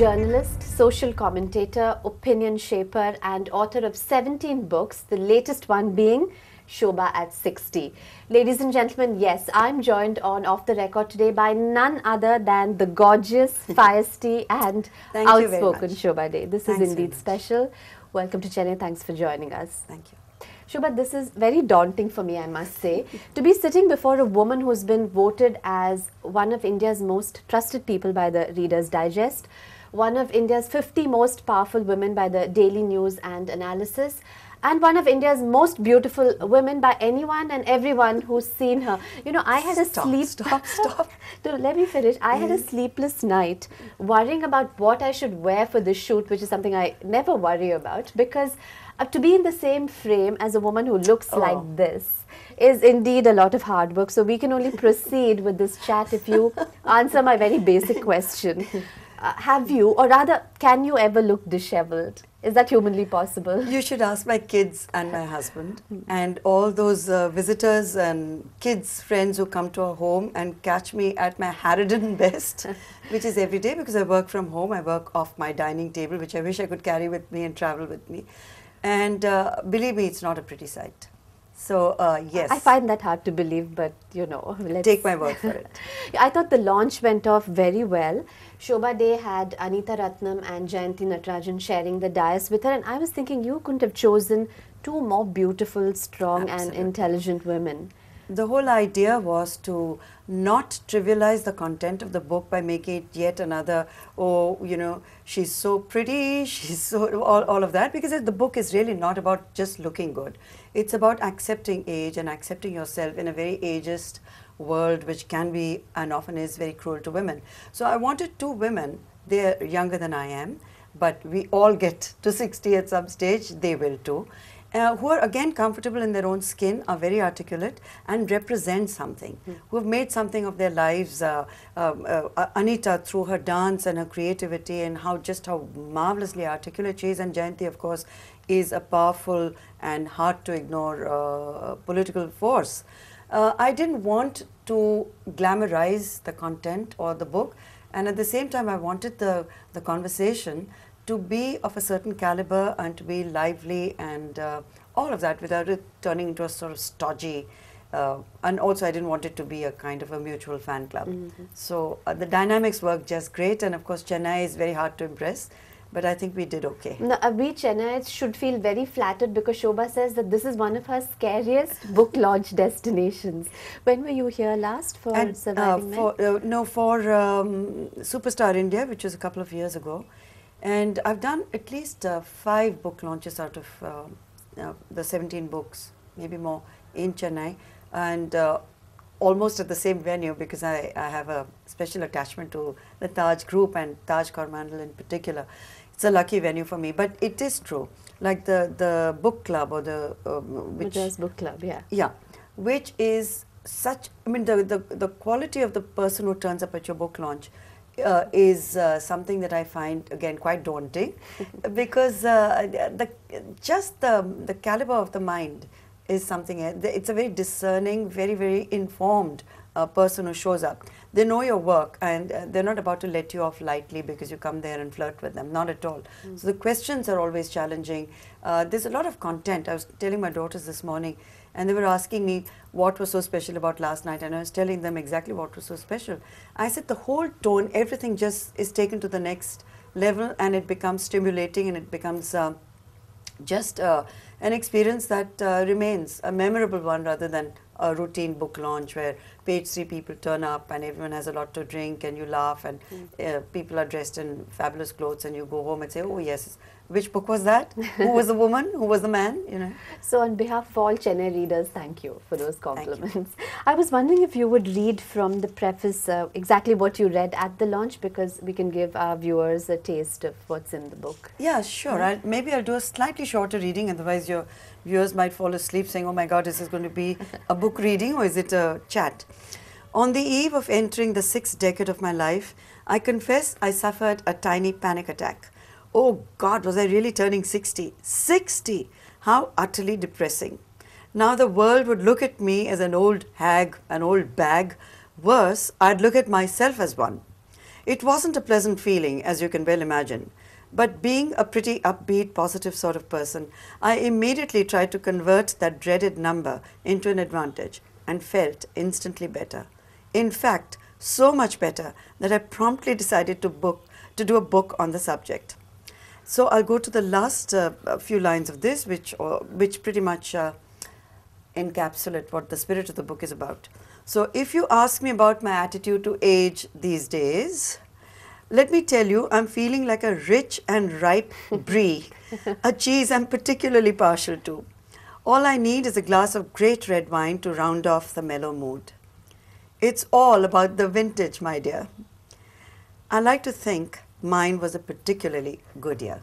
journalist, social commentator, opinion shaper and author of 17 books, the latest one being Shobhaa at 60. Ladies and gentlemen, yes, I'm joined on Off the Record today by none other than the gorgeous, feisty and outspoken Shobhaa Dey. This is indeed special. Welcome to Chennai. Thanks for joining us. Thank you. Shobhaa, this is very daunting for me, I must say, to be sitting before a woman who's been voted as one of India's most trusted people by the Reader's Digest, one of India's 50 most powerful women by the Daily News and Analysis, and one of India's most beautiful women by anyone and everyone who's seen her. You know, I had a Stop. No, let me finish. I had a sleepless night worrying about what I should wear for this shoot, which is something I never worry about, because to be in the same frame as a woman who looks like this is indeed a lot of hard work. So we can only proceed with this chat if you answer my very basic question. Have you, or rather, can you ever look disheveled? Is that humanly possible? You should ask my kids and my husband and all those visitors and kids, friends who come to our home and catch me at my Harridan best, which is every day because I work from home. I work off my dining table, which I wish I could carry with me and travel with me. And believe me, it's not a pretty sight. So, yes. I find that hard to believe, but you know, let's take my word for it. I thought the launch went off very well. Shobhaa Dey had Anita Ratnam and Jayanti Natarajan sharing the dais with her, and I was thinking you couldn't have chosen two more beautiful, strong and intelligent women. The whole idea was to not trivialize the content of the book by making it yet another, oh, you know, she's so pretty, she's so, all of that, because the book is really not about just looking good. It's about accepting age and accepting yourself in a very ageist world, which can be and often is very cruel to women. So I wanted two women, they're younger than I am, but we all get to 60 at some stage, they will too. Who are again comfortable in their own skin, are very articulate and represent something, who have made something of their lives. Anita, through her dance and her creativity and how marvelously articulate she is, and Jayanti, of course, is a powerful and hard to ignore political force. I didn't want to glamorize the content or the book, and at the same time I wanted the conversation to be of a certain caliber and to be lively and all of that without it turning into a sort of stodgy. And also I didn't want it to be a kind of a mutual fan club. So the dynamics worked just great, and of course Chennai is very hard to impress, but I think we did okay. Now, we Chennaites should feel very flattered because Shobhaa says that this is one of her scariest book launch destinations. When were you here last for Surviving Men? No, for Superstar India, which was a couple of years ago. And I've done at least 5 book launches out of the 17 books, maybe more, in Chennai, and almost at the same venue, because I have a special attachment to the Taj group and Taj Coromandel in particular. It's a lucky venue for me, but it is true. Like the book club or the Madras Book Club, yeah. Yeah, which is such. I mean, the quality of the person who turns up at your book launch is something that I find again quite daunting, because the caliber of the mind is something. It's a very discerning, very informed person who shows up. They know your work, and they're not about to let you off lightly because you come there and flirt with them. Not at all. So the questions are always challenging. There's a lot of content. I was telling my daughters this morning, and they were asking me what was so special about last night, and I was telling them exactly what was so special. I said the whole tone, everything just is taken to the next level, and it becomes stimulating, and it becomes just an experience that remains a memorable one rather than a routine book launch where page 3 people turn up and everyone has a lot to drink and you laugh and people are dressed in fabulous clothes and you go home and say, oh yes, which book was that? Who was the woman? Who was the man? You know. So on behalf of all Chennai readers, thank you for those compliments. I was wondering if you would read from the preface exactly what you read at the launch, because we can give our viewers a taste of what's in the book. Yeah, sure. Maybe I'll do a slightly shorter reading, otherwise your viewers might fall asleep saying, oh my God, is this going to be a book reading or is it a chat? On the eve of entering the 6th decade of my life, I confess I suffered a tiny panic attack. Oh God, was I really turning 60? 60! How utterly depressing. Now the world would look at me as an old hag, an old bag. Worse, I'd look at myself as one. It wasn't a pleasant feeling, as you can well imagine. But being a pretty upbeat, positive sort of person, I immediately tried to convert that dreaded number into an advantage and felt instantly better. In fact, so much better that I promptly decided to do a book on the subject. So I'll go to the last few lines of this, which pretty much encapsulate what the spirit of the book is about. So if you ask me about my attitude to age these days, let me tell you, I'm feeling like a rich and ripe brie, a cheese I'm particularly partial to. All I need is a glass of great red wine to round off the mellow mood. It's all about the vintage, my dear. I like to think mine was a particularly good year.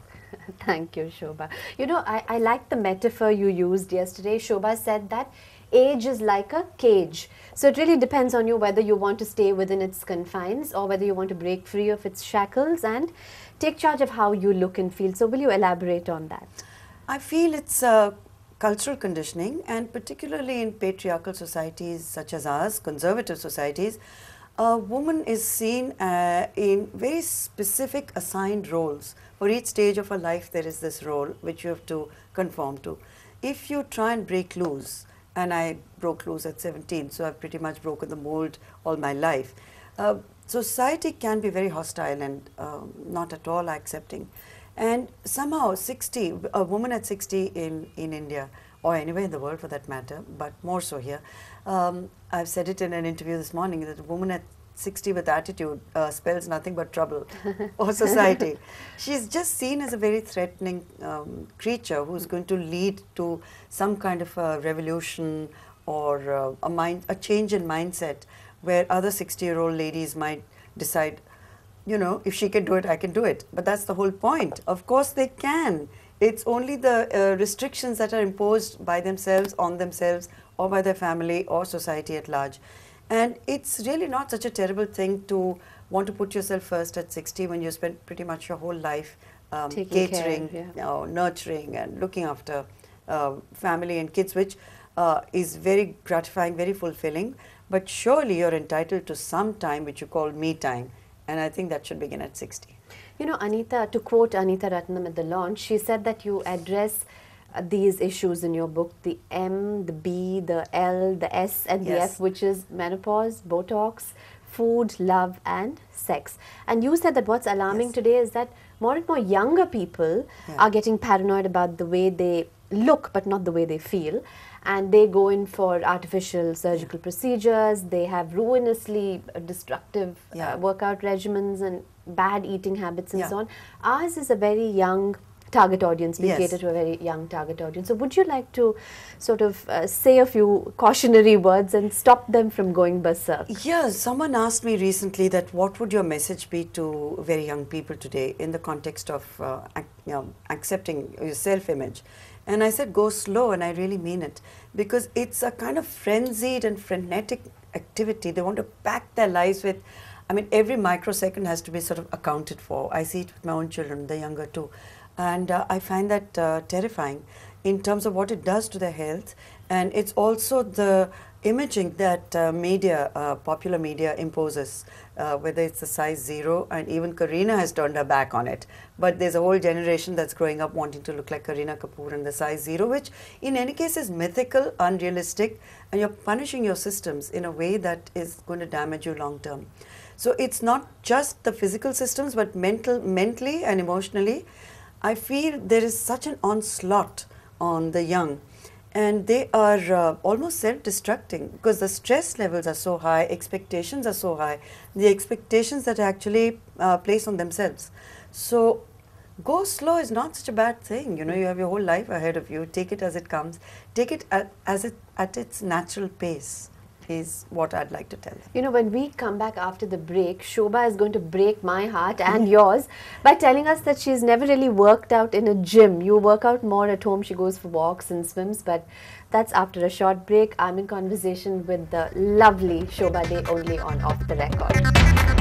Thank you, Shobhaa. You know, I like the metaphor you used yesterday. Shobhaa said that age is like a cage. So it really depends on you whether you want to stay within its confines or whether you want to break free of its shackles and take charge of how you look and feel. So will you elaborate on that? I feel it's cultural conditioning, and particularly in patriarchal societies such as ours, conservative societies, a woman is seen in very specific assigned roles. For each stage of her life, there is this role which you have to conform to. If you try and break loose, and I broke loose at 17, so I've pretty much broken the mold all my life. Society can be very hostile and not at all accepting. And somehow 60, a woman at 60 in India, or anywhere in the world for that matter, but more so here, I've said it in an interview this morning, that a woman at 60 with attitude spells nothing but trouble for society. She's just seen as a very threatening creature who's going to lead to some kind of a revolution or a change in mindset where other 60-year-old ladies might decide, you know, if she can do it, I can do it. But that's the whole point. Of course they can. It's only the restrictions that are imposed by themselves, on themselves, or by their family or society at large. And it's really not such a terrible thing to want to put yourself first at 60 when you spent pretty much your whole life catering, nurturing and looking after family and kids, which is very gratifying, very fulfilling. But surely you're entitled to some time which you call me time. And I think that should begin at 60. You know, Anita, to quote Anita Ratnam at the launch, she said that you address these issues in your book, the M, the B, the L, the S and the F, which is menopause, Botox, food, love and sex. And you said that what's alarming today is that more and more younger people are getting paranoid about the way they look but not the way they feel, and they go in for artificial surgical procedures. They have ruinously destructive workout regimens and bad eating habits and so on. Ours is a very young target audience. We cater to a very young target audience. So would you like to sort of say a few cautionary words and stop them from going berserk? Yes, someone asked me recently that what would your message be to very young people today in the context of accepting your self-image. And I said, go slow, and I really mean it, because it's a kind of frenzied and frenetic activity. They want to pack their lives with, I mean, every microsecond has to be sort of accounted for. I see it with my own children, the younger too. And I find that terrifying in terms of what it does to their health. And it's also the imaging that popular media imposes, whether it's the size 0, and even Kareena has turned her back on it. But there's a whole generation that's growing up wanting to look like Kareena Kapoor and the size 0, which in any case is mythical, unrealistic, and you're punishing your systems in a way that is going to damage you long term. So it's not just the physical systems, but mentally and emotionally. I feel there is such an onslaught on the young, and they are almost self-destructing because the stress levels are so high, expectations are so high, the expectations that are actually placed on themselves. So go slow is not such a bad thing. You know, you have your whole life ahead of you. Take it as it comes. Take it at its natural pace is what I'd like to tell them. You know, when we come back after the break, Shobhaa is going to break my heart and yours by telling us that she's never really worked out in a gym. You work out more at home. She goes for walks and swims, but that's after a short break. I'm in conversation with the lovely Shobhaa Dey only on Off the Record.